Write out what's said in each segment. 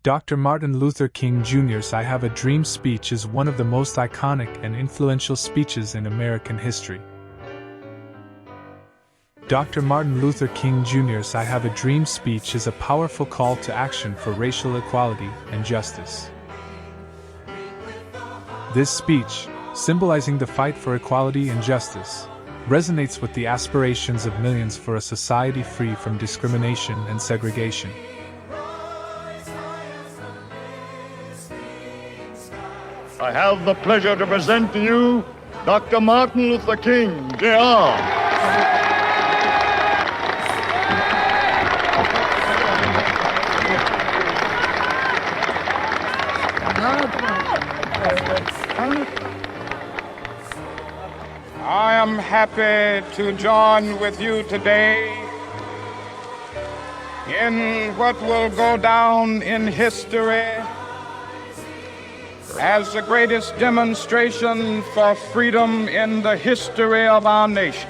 Dr. Martin Luther King Jr.'s I Have a Dream speech is one of the most iconic and influential speeches in American history. Dr. Martin Luther King Jr.'s I Have a Dream speech is a powerful call to action for racial equality and justice. This speech, symbolizing the fight for equality and justice, resonates with the aspirations of millions for a society free from discrimination and segregation. I have the pleasure to present to you Dr. Martin Luther King, Jr. I am happy to join with you today in what will go down in history as the greatest demonstration for freedom in the history of our nation.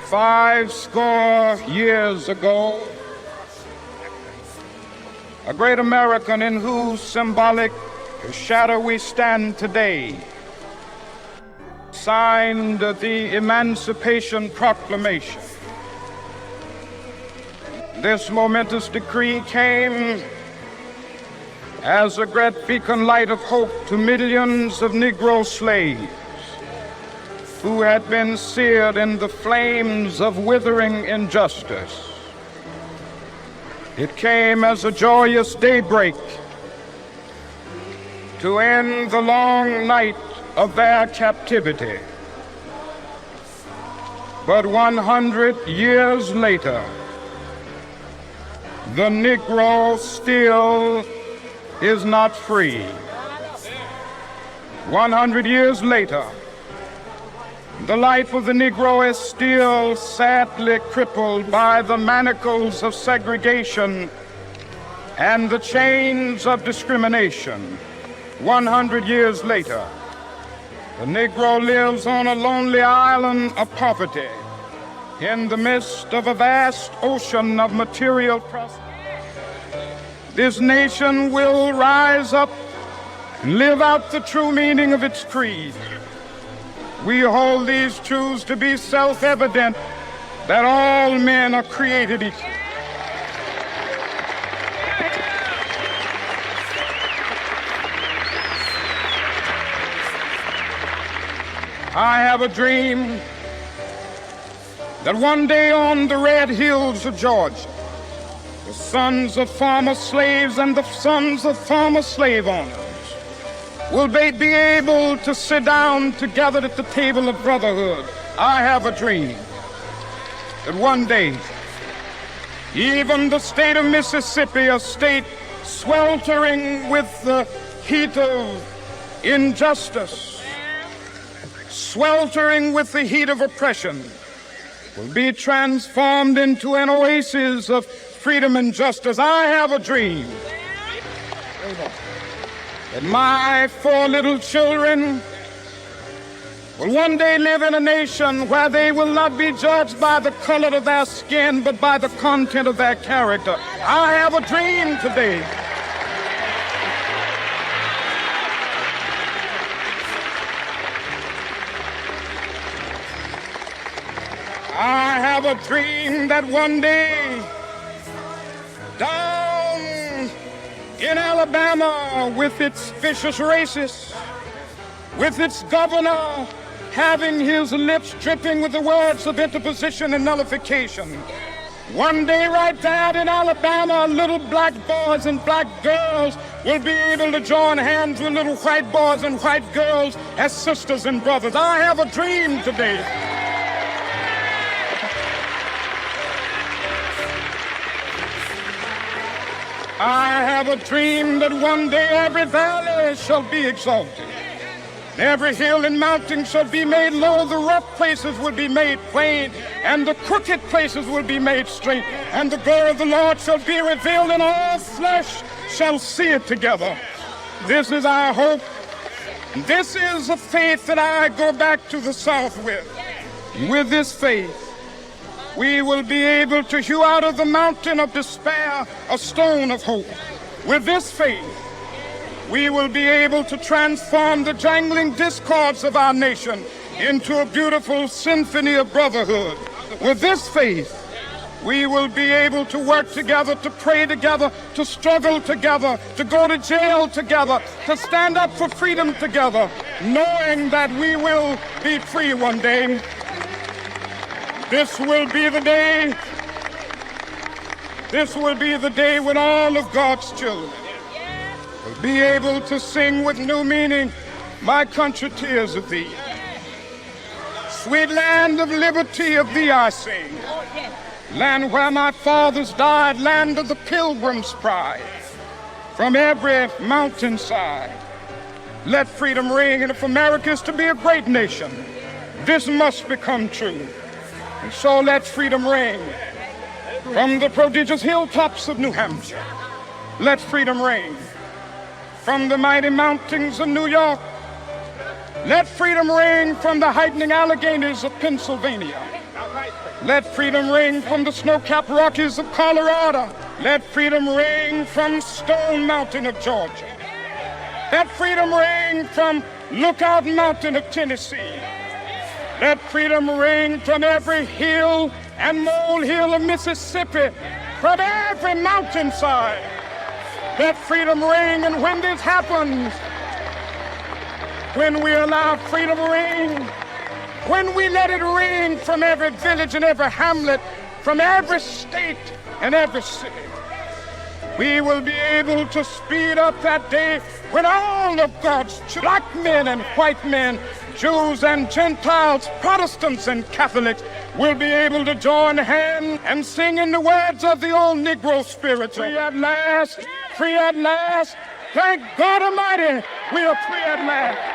Five score years ago, a great American in whose symbolic shadow we stand today signed the Emancipation Proclamation. This momentous decree came as a great beacon light of hope to millions of Negro slaves who had been seared in the flames of withering injustice. It came as a joyous daybreak to end the long night of their captivity. But 100 years later, the Negro still is not free. 100 years later, the life of the Negro is still sadly crippled by the manacles of segregation and the chains of discrimination. 100 years later, the Negro lives on a lonely island of poverty in the midst of a vast ocean of material prosperity. This nation will rise up and live out the true meaning of its creed. We hold these truths to be self-evident, that all men are created equal. I have a dream that one day on the red hills of Georgia, the sons of former slaves and the sons of former slave owners will be able to sit down together at the table of brotherhood. I have a dream that one day, even the state of Mississippi, a state sweltering with the heat of injustice, sweltering with the heat of oppression, will be transformed into an oasis of freedom and justice. I have a dream that my 4 little children will one day live in a nation where they will not be judged by the color of their skin, but by the content of their character. I have a dream today I have a dream that one day down in Alabama, with its vicious racists, with its governor having his lips dripping with the words of interposition and nullification, one day right there in Alabama, little black boys and black girls will be able to join hands with little white boys and white girls as sisters and brothers. I have a dream today. I have a dream that one day every valley shall be exalted. Every hill and mountain shall be made low, the rough places will be made plain, and the crooked places will be made straight, and the glory of the Lord shall be revealed, and all flesh shall see it together. This is our hope, This is a faith that I go back to the South with. With this faith, we will be able to hew out of the mountain of despair a stone of hope. With this faith, we will be able to transform the jangling discords of our nation into a beautiful symphony of brotherhood. With this faith, we will be able to work together, to pray together, to struggle together, to go to jail together, to stand up for freedom together, knowing that we will be free one day. This will be the day. This will be the day when all of God's children will be able to sing with new meaning, "My country, tears of thee. Sweet land of liberty, of thee I sing. Land where my fathers died, land of the pilgrim's pride. From every mountainside, let freedom ring. And if America is to be a great nation, this must become true. And so let freedom ring from the prodigious hilltops of New Hampshire. Let freedom ring from the mighty mountains of New York. Let freedom ring from the heightening Alleghenies of Pennsylvania. Let freedom ring from the snow-capped Rockies of Colorado. Let freedom ring from Stone Mountain of Georgia. Let freedom ring from Lookout Mountain of Tennessee. Let freedom ring from every hill and molehill of Mississippi, from every mountainside. Let freedom ring, and when this happens, when we allow freedom to ring, when we let it ring from every village and every hamlet, from every state and every city, we will be able to speed up that day when all of God's black men and white men, Jews and Gentiles, Protestants and Catholics, will be able to join hands and sing in the words of the old Negro spiritual. Free at last, free at last. Thank God Almighty, we are free at last.